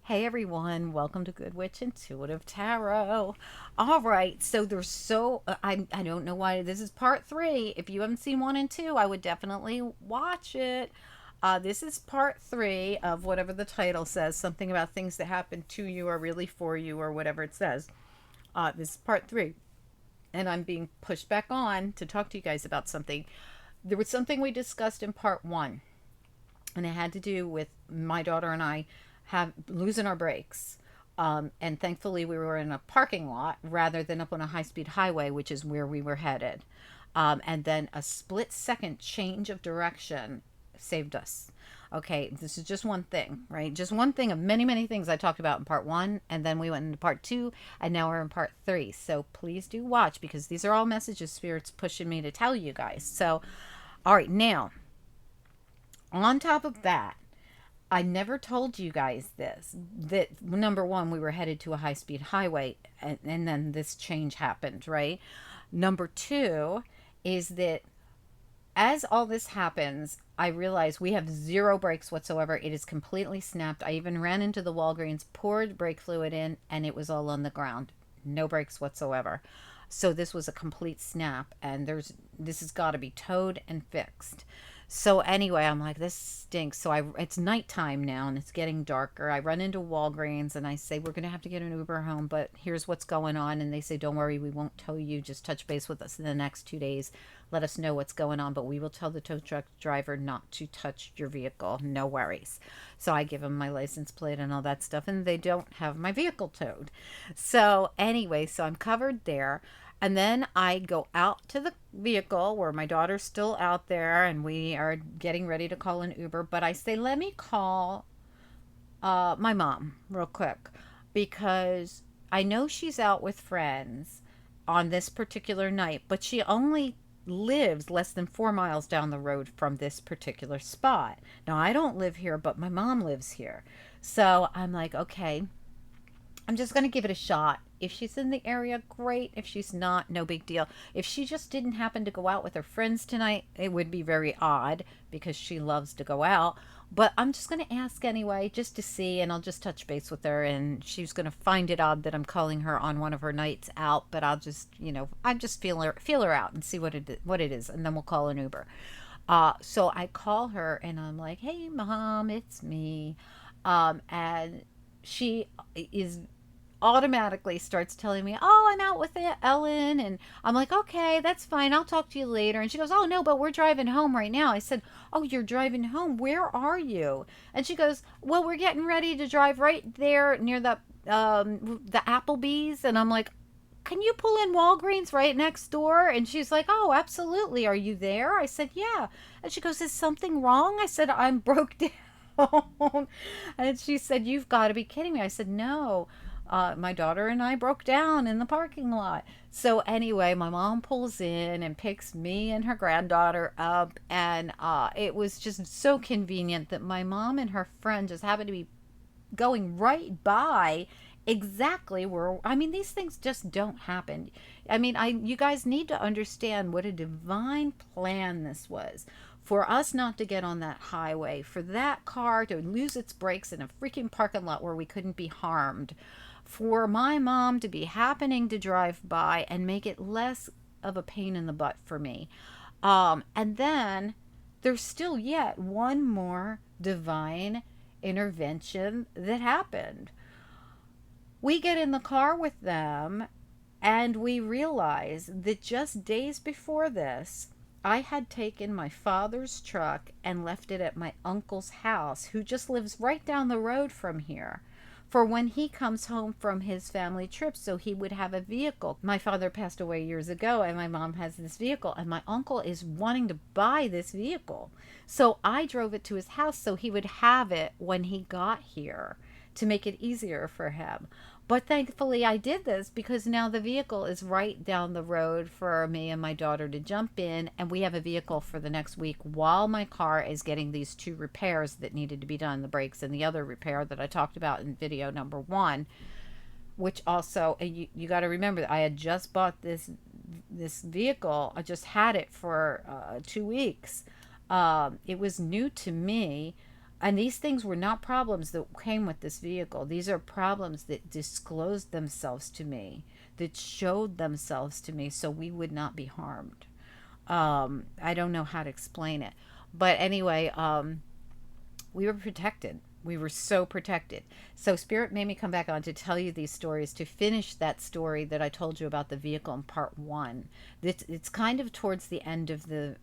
Hey everyone, welcome to Good Witch Intuitive Tarot. All right, so I don't know why this is part 3. If you haven't seen 1 and 2, I would definitely watch it. This is part 3 of whatever the title says, something about things that happen to you or really for you or whatever it says. This is part 3, and I'm being pushed back on to talk to you guys about something. There was something we discussed in part 1, and it had to do with my daughter and I have losing our brakes. And thankfully, we were in a parking lot rather than up on a high speed highway, which is where we were headed. And then a split second change of direction saved us. Okay, this is just one thing, right? Just one thing of many, many things I talked about in part 1. And then we went into part 2, and now we're in part 3. So please do watch because these are all messages Spirit's pushing me to tell you guys. So, all right, now, on top of that, I never told you guys this, that number one, we were headed to a high speed highway, and then this change happened, right? Number two is that as all this happens, I realize we have zero brakes whatsoever. It is completely snapped. I even ran into the Walgreens, poured brake fluid in, and it was all on the ground. No brakes whatsoever. So this was a complete snap, and this has got to be towed and fixed. So anyway, I'm like, this stinks. So it's nighttime now and it's getting darker. I run into Walgreens and I say, we're going to have to get an Uber home, but here's what's going on. And they say, don't worry, we won't tow you. Just touch base with us in the next 2 days. Let us know what's going on, but we will tell the tow truck driver not to touch your vehicle. No worries. So I give them my license plate and all that stuff, and they don't have my vehicle towed. So anyway, so I'm covered there. And then I go out to the vehicle where my daughter's still out there and we are getting ready to call an Uber. But I say, let me call my mom real quick because I know she's out with friends on this particular night, but she only lives less than 4 miles down the road from this particular spot. Now, I don't live here, but my mom lives here. So I'm like, okay, I'm just going to give it a shot. If she's in the area, great. If she's not, no big deal. If she just didn't happen to go out with her friends tonight, it would be very odd because she loves to go out. But I'm just going to ask anyway, just to see, and I'll just touch base with her. And she's going to find it odd that I'm calling her on one of her nights out. But I'll just, I just feel her out and see what it is, and then we'll call an Uber. So I call her and I'm like, "Hey, mom, it's me," and she is automatically starts telling me, "Oh, I'm out with Aunt Ellen." And I'm like, "Okay, that's fine. I'll talk to you later." And she goes, "Oh, no, but we're driving home right now." I said, "Oh, you're driving home? Where are you?" And she goes, "Well, we're getting ready to drive right there near the Applebee's." And I'm like, "Can you pull in Walgreens right next door?" And she's like, "Oh, absolutely. Are you there?" I said, "Yeah." And she goes, "Is something wrong?" I said, "I'm broke down." And she said, "You've got to be kidding me." I said, "No. My daughter and I broke down in the parking lot." So anyway, my mom pulls in and picks me and her granddaughter up, and it was just so convenient that my mom and her friend just happened to be going right by exactly where, I mean, these things just don't happen. I mean, I you guys need to understand what a divine plan this was for us not to get on that highway, for that car to lose its brakes in a freaking parking lot where we couldn't be harmed, for my mom to be happening to drive by and make it less of a pain in the butt for me. And then there's still yet one more divine intervention that happened. We get in the car with them and we realize that just days before this, I had taken my father's truck and left it at my uncle's house, who just lives right down the road from here, for when he comes home from his family trip, so he would have a vehicle. My father passed away years ago, and my mom has this vehicle, and my uncle is wanting to buy this vehicle. So I drove it to his house so he would have it when he got here to make it easier for him. But thankfully, I did this because now the vehicle is right down the road for me and my daughter to jump in, and we have a vehicle for the next week while my car is getting these 2 repairs that needed to be done, the brakes and the other repair that I talked about in video number 1. Which also, you got to remember that I had just bought this vehicle. I just had it for 2 weeks. It was new to me. And these things were not problems that came with this vehicle. These are problems that disclosed themselves to me, that showed themselves to me so we would not be harmed. I don't know how to explain it. But anyway, we were protected. We were so protected. So Spirit made me come back on to tell you these stories, to finish that story that I told you about the vehicle in part one. It's kind of towards the end of the.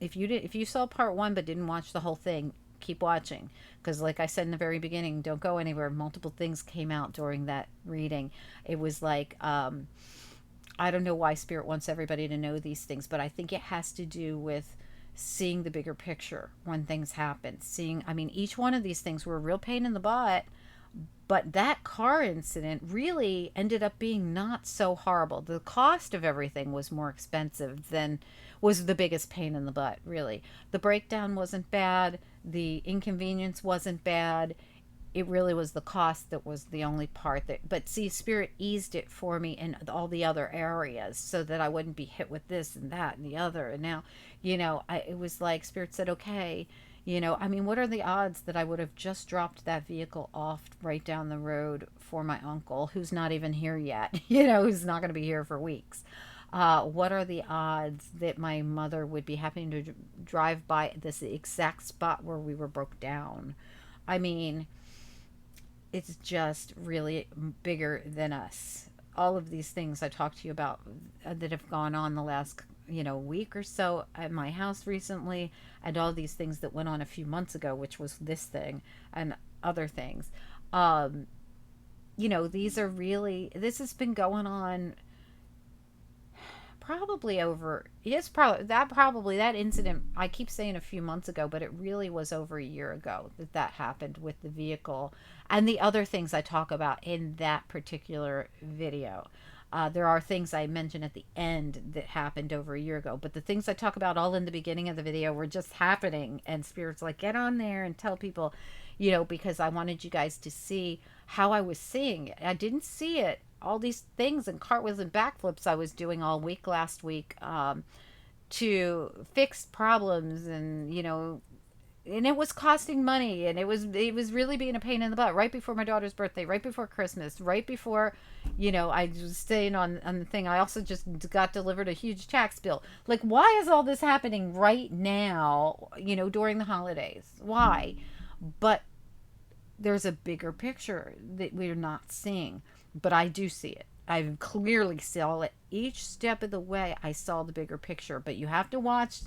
If you saw part one but didn't watch the whole thing, keep watching, because like I said in the very beginning, don't go anywhere. Multiple things came out during that reading. It was like I don't know why Spirit wants everybody to know these things, but I think it has to do with seeing the bigger picture when things happen. Seeing, I mean, each one of these things were a real pain in the butt, but that car incident really ended up being not so horrible. The cost of everything was more expensive than was the biggest pain in the butt, really. The breakdown wasn't bad, the inconvenience wasn't bad. It really was the cost that was the only part that, but see, Spirit eased it for me in all the other areas so that I wouldn't be hit with this and that and the other. And now, it was like Spirit said, okay, I mean, what are the odds that I would have just dropped that vehicle off right down the road for my uncle, who's not even here yet, who's not going to be here for weeks? What are the odds that my mother would be having to drive by this exact spot where we were broke down? I mean, it's just really bigger than us. All of these things I talked to you about that have gone on the last, week or so at my house recently, and all these things that went on a few months ago, which was this thing and other things. Um, these are really, this has been going on probably over, yes, probably that incident, I keep saying a few months ago, but it really was over a year ago that happened with the vehicle and the other things I talk about in that particular video. There are things I mentioned at the end that happened over a year ago, but the things I talk about all in the beginning of the video were just happening, and Spirit's like, get on there and tell people, because I wanted you guys to see how I was seeing it. I didn't see it, all these things and cartwheels and backflips I was doing all week last week, to fix problems, and it was costing money, and it was really being a pain in the butt right before my daughter's birthday, right before Christmas, right before, I was staying on the thing. I also just got delivered a huge tax bill. Like, why is all this happening right now, during the holidays? Why? But there's a bigger picture that we're not seeing, but I do see it. I clearly saw it each step of the way. I saw the bigger picture, but you have to watch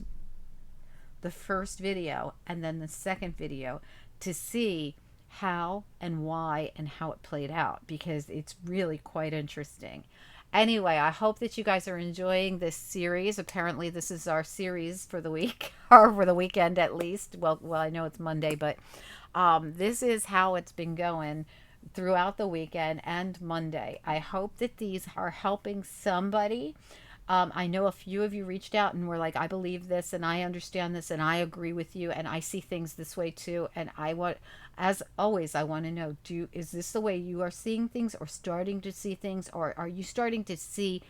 the first video and then the second video to see how and why and how it played out, because it's really quite interesting. Anyway, I hope that you guys are enjoying this series. Apparently this is our series for the week or for the weekend at least. Well, I know it's Monday, but this is how it's been going throughout the weekend and Monday. I hope that these are helping somebody. I know a few of you reached out and were like, I believe this and I understand this and I agree with you and I see things this way too. And as always, I want to know, is this the way you are seeing things or starting to see things, or are you starting to see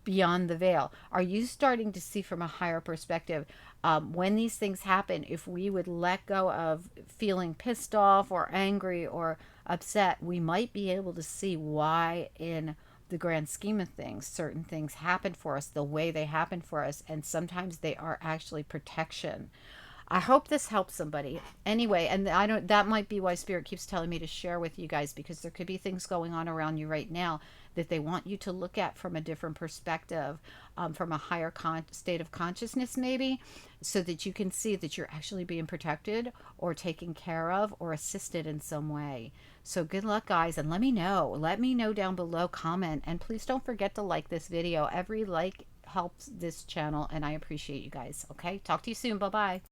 beyond the veil? Are you starting to see from a higher perspective? When these things happen, if we would let go of feeling pissed off or angry or upset, we might be able to see why in the grand scheme of things certain things happen for us the way they happen for us, and sometimes they are actually protection. I hope this helps somebody. Anyway, and I don't, that might be why Spirit keeps telling me to share with you guys, because there could be things going on around you right now that they want you to look at from a different perspective, from a higher state of consciousness maybe, so that you can see that you're actually being protected or taken care of or assisted in some way. So good luck, guys, and let me know down below, comment, and please don't forget to like this video. Every like helps this channel, and I appreciate you guys. Okay, talk to you soon. Bye bye.